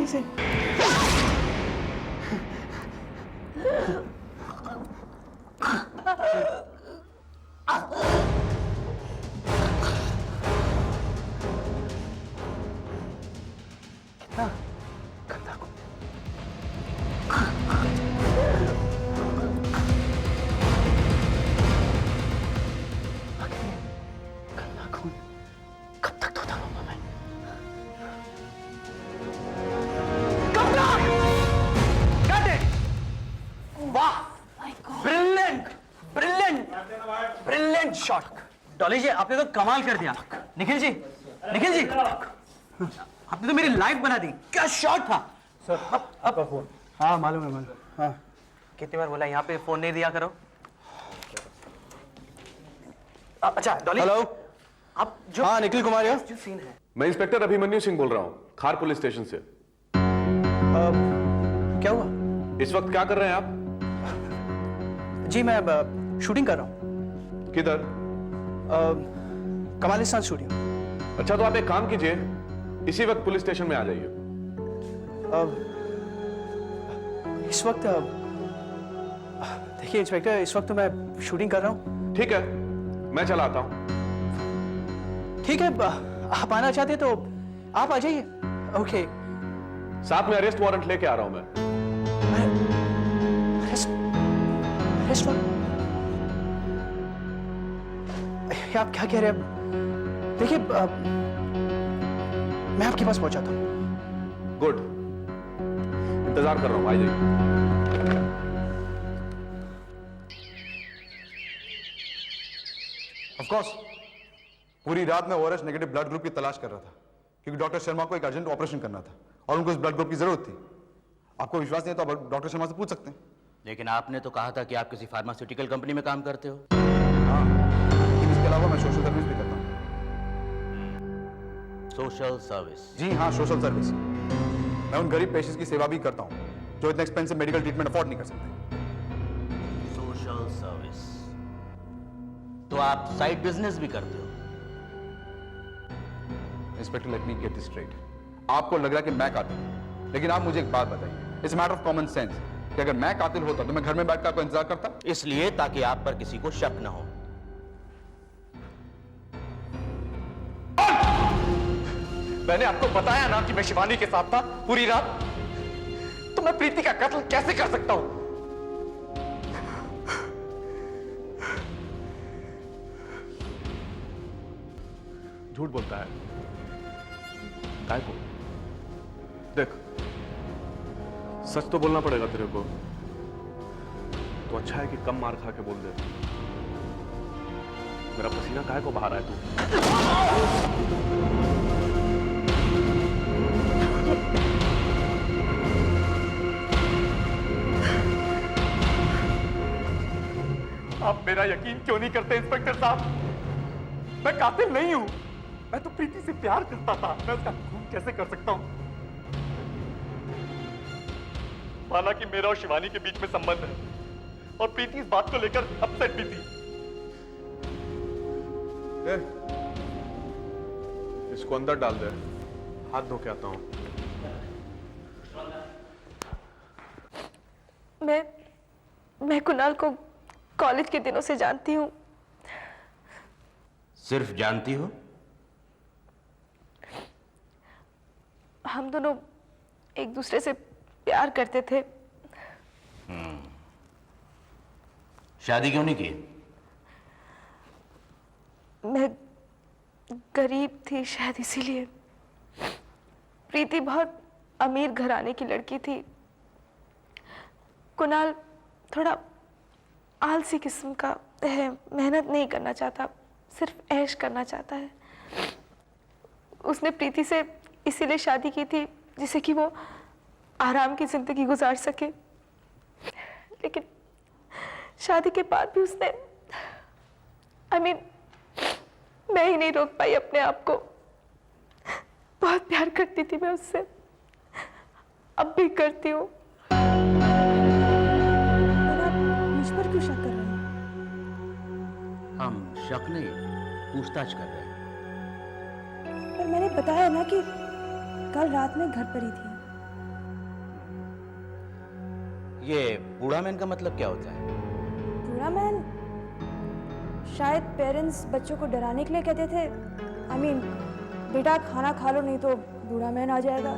से। गंदा खून। गंदा खून कब तक धोता रहूंगा मैं? वाह, brilliant brilliant brilliant shot. Dolly ji आपने तो कमाल कर दिया। निखिल जी, निखिल जी आपने तो मेरी लाइफ बना दी। क्या शॉट था सर। अब फोन। हाँ मालूम है, मालूम। हाँ कितनी बार बोला यहाँ पे फोन नहीं दिया करो। अच्छा डॉली। हेलो आप जो। हाँ निखिल कुमार यार, जो सीन है। मैं इंस्पेक्टर अभिमन्यु सिंह बोल रहा हूँ, खार पुलिस स्टेशन से। क्या हुआ? इस वक्त क्या कर रहे हैं आप? जी मैं शूटिंग कर रहा हूँ। किधर? कमालिस्तान स्टूडियो। अच्छा तो आप एक काम कीजिए, इसी वक्त पुलिस स्टेशन में आ जाइए। इस वक्त देखिए इंस्पेक्टर, इस वक्त तो मैं शूटिंग कर रहा हूँ। ठीक है मैं चला आता हूँ। ठीक है, आप आना चाहते हैं तो आप आ जाइए। ओके। साथ में अरेस्ट वारंट लेके आ रहा हूं मैं। Arrest warrant? आप क्या कह रहे हैं? देखिए मैं आपके पास पहुंचाता हूं। गुड, इंतजार कर रहा हूं, आ जाइए। ऑफ कोर्स पूरी रात मैं ओआरएस नेगेटिव ब्लड ग्रुप की तलाश कर रहा था, क्योंकि डॉक्टर शर्मा को एक अर्जेंट ऑपरेशन करना था और उनको इस ब्लड ग्रुप की जरूरत थी। आपको विश्वास नहीं है तो आप डॉक्टर शर्मा से पूछ सकते हैं। लेकिन आपने तो कहा था कि आप किसी फार्मास्यूटिकल कंपनी में काम करते हो। हाँ, लेकिन इसके अलावा मैं सोशल सर्विस भी करता हूँ। Social service? जी हाँ, सोशल सर्विस। मैं उन गरीब पेशेंट्स की सेवा भी करता हूँ जो इतने एक्सपेंसिव मेडिकल ट्रीटमेंट अफोर्ड नहीं कर सकते। सोशल सर्विस तो आप साइड बिजनेस भी करते हो? Inspector let me get this straight. आपको लग रहा है कि मैं कातिल हूं, लेकिन आप मुझे एक बात बताइए, it's matter of common sense कि अगर मैं कातिल होता तो मैं घर में बैठकर आपका इंतजार करता? इसलिए ताकि आप पर किसी को शक न हो। मैंने आपको बताया ना कि मैं शिवानी के साथ था पूरी रात, तो मैं प्रीति का कत्ल कैसे कर सकता हूं? झूठ बोलता है काय को? देख सच तो बोलना पड़ेगा तेरे को, तो अच्छा है कि कम मार खा के बोल दे। मेरा पसीना काय को बहा रहा है तू? आप मेरा यकीन क्यों नहीं करते इंस्पेक्टर साहब? मैं कातिल नहीं हूं, मैं तो प्रीति से प्यार करता था। मैं उसका खून कैसे कर सकता हूं? माना कि मेरा और शिवानी के बीच में संबंध है और प्रीति इस बात को लेकर अपसेट भी थी। इसको अंदर डाल दे, हाथ धो के आता हूं। मैं कुणाल को कॉलेज के दिनों से जानती हूँ। सिर्फ जानती हो? हम दोनों एक दूसरे से प्यार करते थे। शादी क्यों नहीं की? मैं गरीब थी शायद इसीलिए। प्रीति बहुत अमीर घराने की लड़की थी। कुणाल थोड़ा आलसी किस्म का है, मेहनत नहीं करना चाहता, सिर्फ ऐश करना चाहता है। उसने प्रीति से इसीलिए शादी की थी जिससे कि वो आराम की जिंदगी गुजार सके। लेकिन शादी के बाद भी उसने मैं ही नहीं रोक पाई अपने आप को। बहुत प्यार करती थी मैं उससे, अब भी करती हूँ। मुझ पर क्यों शक कर रहे हैं? हम शक नहीं, पूछताछ कर रहे हैं। पर मैंने बताया ना कि कल रात में घर पर ही थी। ये बूढ़ा मैन का मतलब क्या होता है? बूढ़ा मैन शायद पेरेंट्स बच्चों को डराने के लिए कहते थे। आई मीन बेटा खाना खा लो नहीं तो बूढ़ा मैन आ जाएगा।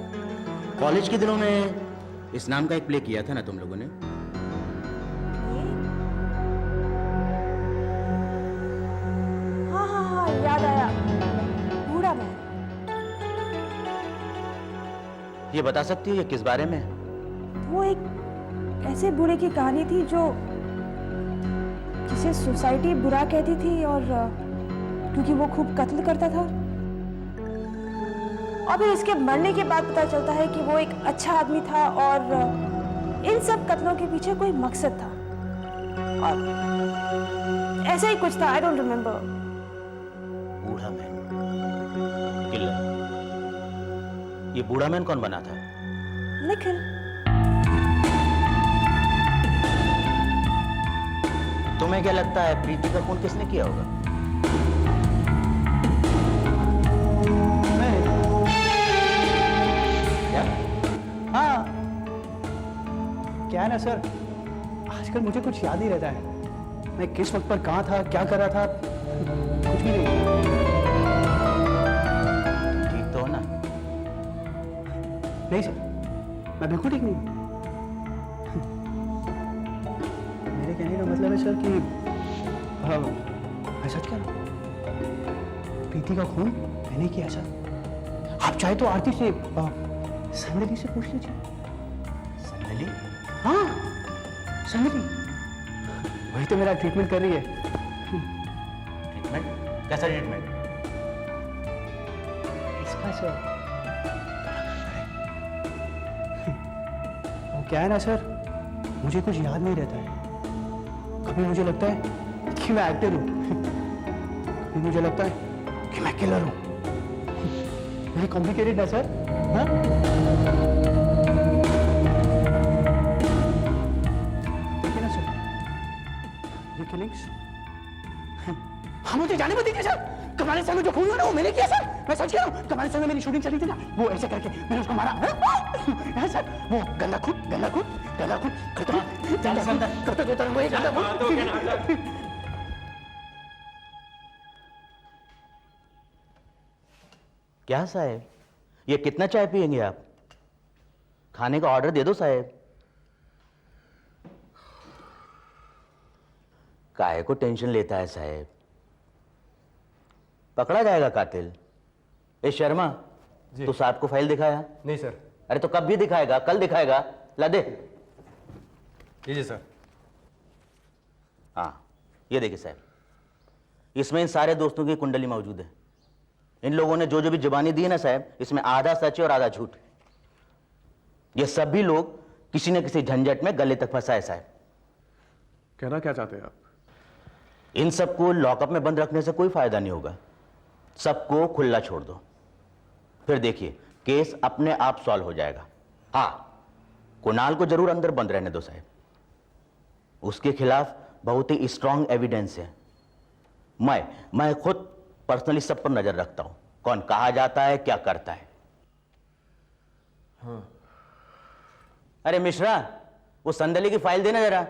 कॉलेज के दिनों में इस नाम का एक प्ले किया था ना तुम लोगों ने? हाँ हाँ हाँ याद आया, बूढ़ा मैन। ये बता सकती हो ये किस बारे में है? वो एक ऐसे बूढ़े की कहानी थी जो जिसे सोसाइटी बुरा कहती थी और क्योंकि वो खूब कत्ल करता था और फिर इसके मरने के बाद पता चलता है कि वो एक अच्छा आदमी था और इन सब कत्लों के पीछे कोई मकसद था और ऐसा ही कुछ था। I don't remember. बूढ़ा मैन किलर। ये बूढ़ा मैन कौन बना था? निखिल। तुम्हें क्या लगता है प्रीति का खून किसने किया होगा? क्या? हाँ, क्या है ना सर, आजकल मुझे कुछ याद ही रहता है। मैं किस वक्त पर कहाँ था, क्या कर रहा था, कुछ भी नहीं। ठीक तो हो ना? नहीं सर, मैं बिल्कुल ठीक नहीं। मेरे कहने का मतलब है सर कि मैं सच कह रहा हूँ, प्रीति का खून मैंने किया सर। आप चाहे तो आरती से संदली से पूछ लीजिए। संदली? हाँ, संदली वही तो मेरा ट्रीटमेंट कर रही है। ट्रीटमेंट? कैसा ट्रीटमेंट? इसका सर वो क्या है ना सर, मुझे कुछ याद नहीं रहता है। कभी मुझे लगता है कि मैं एक्टर हूँ, कभी मुझे लगता है कि मैं किलर हूँ। वेरी कॉम्प्लिकेटेड है सर। हाँ? देखिए ना सर, ये किलिंग्स हाँ मुझे जाने मत दीजिए सर। कमाल सर में जो खून हुआ ना वो मैंने किया सर। मैं सच कह रहा हूँ, कमाल सर में मेरी शूटिंग चली थी ना, वो ऐसे करके मैंने उसको मारा। है सर, वो गंदा खून करते होता है वो एक गंदा खून। क्या साहब, ये कितना चाय पियेंगे आप? खाने का ऑर्डर दे दो साहब। काहे को टेंशन लेता है साहब? पकड़ा जाएगा कातिल। ए शर्मा, तू साहब को फाइल दिखाया? नहीं सर। अरे तो कब भी दिखाएगा? कल दिखाएगा। ला दे। लीजिए सर। हाँ, ये देखिए साहब, इसमें इन सारे दोस्तों की कुंडली मौजूद है। इन लोगों ने जो जो भी जुबानी दी है ना साहब, इसमें आधा सच है और आधा झूठ। ये सभी लोग किसी न किसी झंझट में गले तक फंसा है साहब। कहना क्या चाहते हैं आप? इन सबको लॉकअप में बंद रखने से कोई फायदा नहीं होगा। सबको खुला छोड़ दो, फिर देखिए केस अपने आप सॉल्व हो जाएगा। हाँ, कुणाल को जरूर अंदर बंद रहने दो साहब। उसके खिलाफ बहुत ही स्ट्रांग एविडेंस है। मैं खुद पर्सनली सब पर नजर रखता हूं, कौन कहा जाता है, क्या करता है। हाँ। अरे मिश्रा, वो संदली की फाइल देना जरा।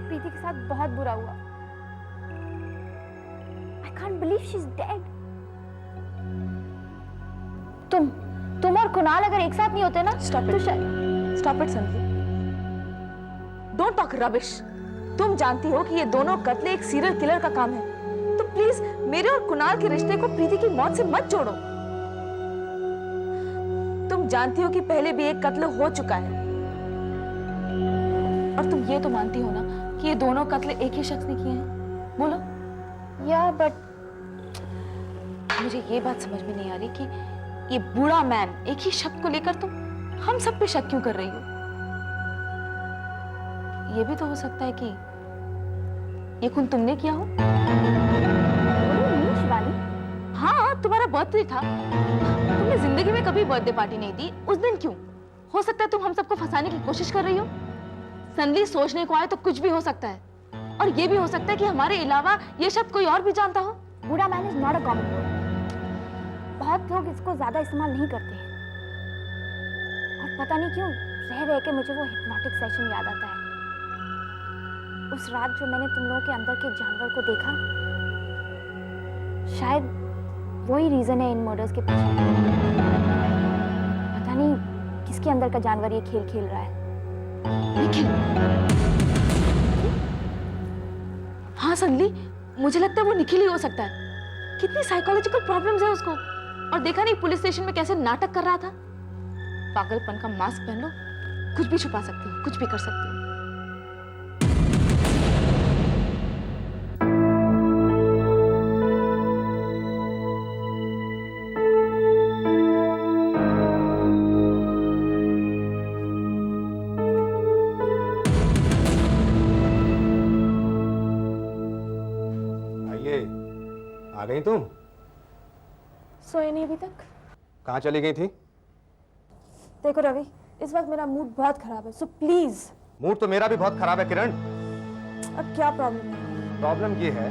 प्रीति के साथ बहुत बुरा हुआ। I can't believe she's dead. तुम और कुणाल अगर एक साथ नहीं होते ना, Stop तो it. Stop it, Sandali. Don't talk rubbish. तुम जानती हो कि ये दोनों कत्ल एक सीरियल किलर का काम है, तो प्लीज मेरे और कुणाल के रिश्ते को प्रीति की मौत से मत जोड़ो। तुम जानती हो कि पहले भी एक कत्ल हो चुका है, और तुम ये तो मानती हो ना कि ये दोनों कत्ल एक ही शख्स ने किए हैं। बोलो। या बट मुझे ये बात समझ में नहीं आ रही कि ये बूढ़ा मैन एक ही शख्स को लेकर तुम हम सब पे शक क्यों कर रही हो। ये भी तो हो सकता है कि ये खून तुमने किया हो। शिवानी, हाँ, तुम्हारा बर्थडे था, तुमने जिंदगी में कभी बर्थडे पार्टी नहीं दी, उस दिन क्यों? हो सकता है तुम हम सबको फंसाने की कोशिश कर रही हो। सनली सोचने को आए तो कुछ भी हो सकता है, और ये भी हो सकता है कि हमारे अलावा ये शब्द कोई और भी जानता हो। बूढ़ा man is not a common word. बहुत लोग इसको ज्यादा इस्तेमाल नहीं करते हैं, और पता नहीं क्यों रह रह के मुझे वो हिप्नोटिक सेशन याद आता है। उस रात जो मैंने तुम लोगों के अंदर के जानवर को देखा, शायद वही रीजन है इन मर्डर्स के पीछे। पता नहीं किसके अंदर का जानवर ये खेल खेल रहा है। निखिल। हाँ सनली, मुझे लगता है वो निखिल ही हो सकता है। कितनी साइकोलॉजिकल प्रॉब्लम्स है उसको, और देखा नहीं पुलिस स्टेशन में कैसे नाटक कर रहा था। पागलपन का मास्क पहन लो, कुछ भी छुपा सकती हो, कुछ भी कर सकती हो। आ गई तुम? सोए नहीं अभी तक? कहाँ चली गई थी? देखो रवि, इस वक्त मेरा मूड बहुत खराब है, सो प्लीज। मूड तो मेरा भी बहुत खराब है किरण। अब क्या प्रॉब्लम है? प्रॉब्लम ये है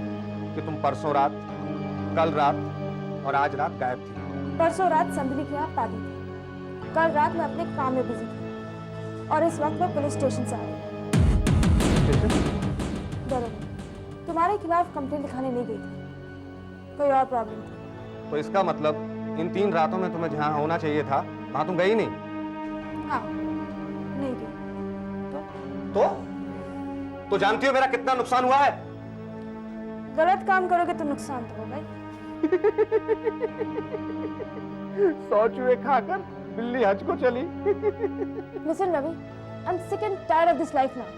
कि तुम परसों रात, कल रात और आज रात गायब थी। परसों रात संदली के यहाँ पार्टी थी, कल रात मैं अपने काम में बिजी थी, और इस वक्त मैं पुलिस स्टेशन से आ रही हूँ। डरो नहीं, तुम्हारे खिलाफ कंप्लेंट लिखाने नहीं गई थी, कोई और प्रॉब्लम थी। तो इसका मतलब इन 3 रातों में तुम्हें जहाँ होना चाहिए था वहां तुम गई नहीं? हाँ, नहीं गई। तो जानती हो मेरा कितना नुकसान हुआ है? गलत काम करोगे तो नुकसान तो होगा ही। 100 चूहे खाकर बिल्ली हज को चली। Listen Ravi, I'm sick and tired of this life now.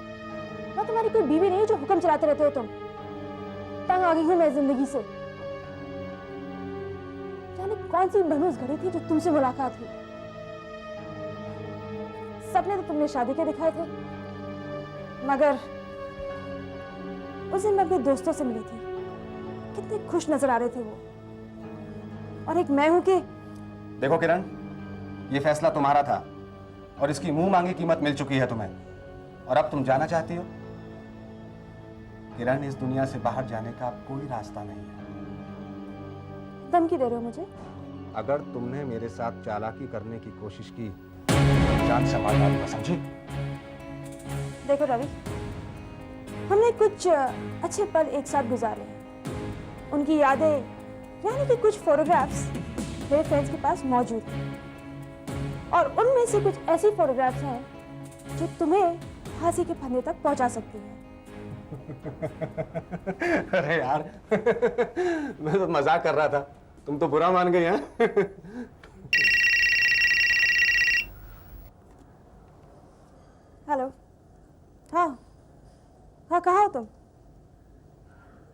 मैं तुम्हारी कोई बीवी नहीं जो हुक्म चलाते रहते हो तुम। तंग आ गई हूँ मैं जिंदगी से। जाने कौन सी मनहूस घड़ी थी जो तुमसे मुलाकात हुई। सपने तो तुमने शादी के दिखाए थे, मगर उस दिन मैं अपने दोस्तों से मिली थी, कितने खुश नजर आ रहे थे वो, और एक मैं हूं कि। देखो किरण, ये फैसला तुम्हारा था और इसकी मुंह मांगी कीमत मिल चुकी है तुम्हें, और अब तुम जाना चाहती हो। किरण, इस दुनिया से बाहर जाने का अब कोई रास्ता नहीं है। धमकी दे रहे हो मुझे? अगर तुमने मेरे साथ चालाकी करने की कोशिश की, जान से मार डालूंगा, समझी? देखो रवि, हमने कुछ अच्छे पल एक साथ गुजारे हैं। उनकी यादें यानी कि कुछ फोटोग्राफ्स मेरे फ्रेंड्स के पास मौजूद हैं, और उनमें से कुछ ऐसी फोटोग्राफ्स हैं जो तुम्हें फांसी के फंदे तक पहुंचा सकती हैं। अरे यार, मैं तो मजाक कर रहा था, तुम तो बुरा मान गई हैं। हेलो, हाँ हाँ, कहाँ हो तुम?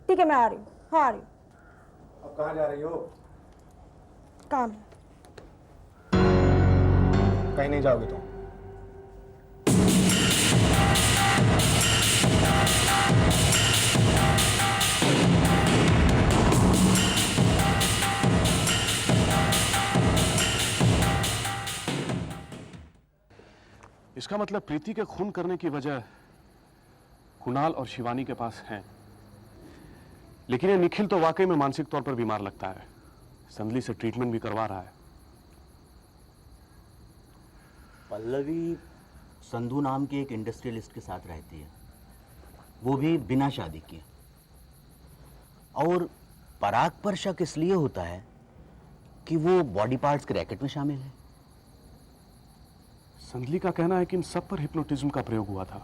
ठीक है, मैं आ रही हूँ। हाँ, आ रही हूँ। अब कहाँ जा रही हो? काम है। कहीं नहीं जाओगे तुम? इसका मतलब प्रीति के खून करने की वजह कुणाल और शिवानी के पास है, लेकिन ये निखिल तो वाकई में मानसिक तौर पर बीमार लगता है। संदली से ट्रीटमेंट भी करवा रहा है। पल्लवी संधू नाम की एक इंडस्ट्रियलिस्ट के साथ रहती है, वो भी बिना शादी किए। और पराग पर शक इसलिए होता है कि वो बॉडी पार्ट्स के रैकेट में शामिल है। संदली का कहना है कि इन सब पर हिप्नोटिज्म का प्रयोग हुआ था।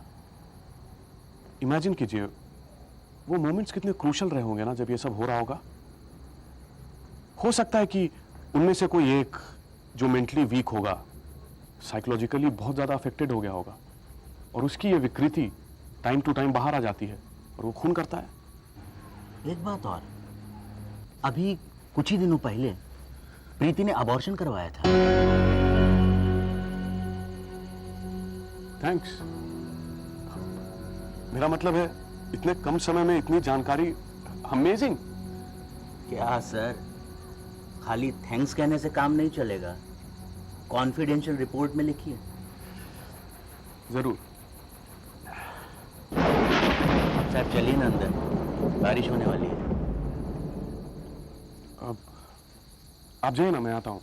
इमेजिन कीजिए वो मोमेंट्स कितने क्रूशल रहे होंगे ना जब ये सब हो रहा होगा। हो सकता है कि उनमें से कोई एक जो मेंटली वीक होगा, साइकोलॉजिकली बहुत ज़्यादा अफेक्टेड हो गया होगा, और उसकी ये विकृति टाइम टू टाइम बाहर आ जाती है और वो खून करता है। एक बात और, अभी कुछ ही दिनों पहले प्रीति ने अबॉर्शन करवाया था। थैंक्स। मेरा मतलब है इतने कम समय में इतनी जानकारी, अमेजिंग। क्या सर, खाली थैंक्स कहने से काम नहीं चलेगा, कॉन्फिडेंशियल रिपोर्ट में लिखिए। जरूर। साहब चलिए ना अंदर, बारिश होने वाली है। अब आप जाइए ना, मैं आता हूं।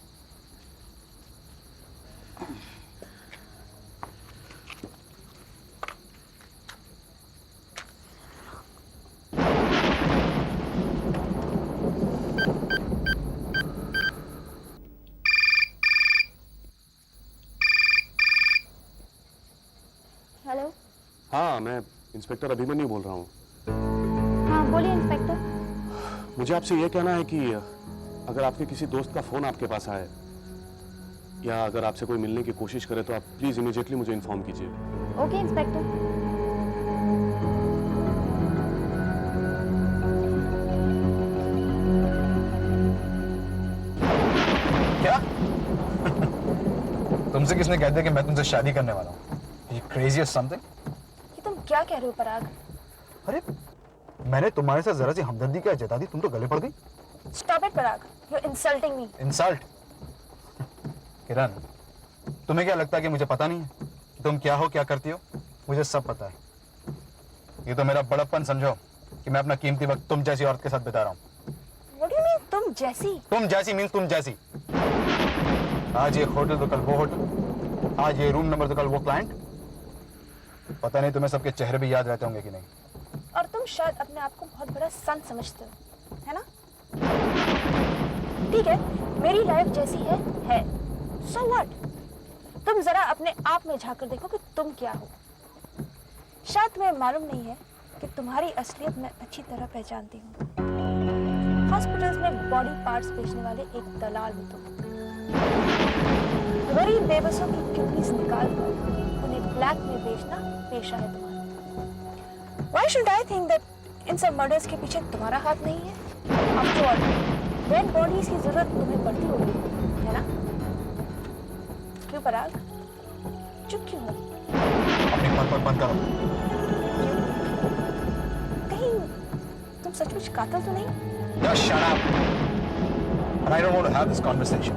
हेलो। हाँ, मैं इंस्पेक्टर अभिमन्यु बोल रहा हूँ। हाँ बोलिए इंस्पेक्टर। मुझे आपसे यह कहना है कि अगर आपके किसी दोस्त का फोन आपके पास आए या अगर आपसे कोई मिलने की कोशिश करे तो आप प्लीज इमीडिएटली मुझे इन्फॉर्म कीजिए। Okay inspector. क्या? तुमसे किसने कह दिया कि मैं तुमसे शादी करने वाला हूँ? You crazy or something? ये तुम क्या कह रहे हो पराग? अरे मैंने तुम्हारे साथ जरा सी हमदर्दी क्या जता दी, तुम तो गले पड़ गई। Stop it Parag. You're insulting me. Insult? Kiran, तुम्हें क्या लगता है कि मुझे पता नहीं है कि तुम क्या हो, क्या करती हो? मुझे सब पता है। ये तो मेरा बड़प्पन समझो कि मैं अपना कीमती वक्त तुम जैसी औरत के साथ बिता रहा हूँ। What do you mean तुम जैसी? तुम जैसी मीन्स तुम जैसी। आज ये होटल तो कल वो होटल, आज ये रूम नंबर तो कल वो क्लाइंट। पता नहीं तुम्हें सबके चेहरे भी याद रहते होंगे कि नहीं। और तुम शायद अपने आप को बहुत बड़ा सन समझते हो, है ना? ठीक है, मेरी लाइफ जैसी है। So what? तुम जरा अपने आप में झांक कर देखो कि तुम क्या हो। शायद तुम्हें मालूम नहीं है कि तुम्हारी असलियत मैं अच्छी तरह पहचानती हूँ। हॉस्पिटल्स में बॉडी पार्ट्स बेचने वाले एक दलाल हो तुम। गरीब बेबसों की किडनीज निकाल कर उन्हें ब्लैक में बेचना पेशा है तुम्हारा। Why should I think that इन सब मर्डर्स के पीछे तुम्हारा हाथ नहीं है? After all, डेड बॉडीज की जरूरत तुम्हें पड़ती होगी, है ना? क्यों पराग? चुप क्यों हो? अपनी पर बंद करो। क्यों? कहीं तुम सचमुच कातिल तो नहीं? Just shut up. And I don't want to have this conversation.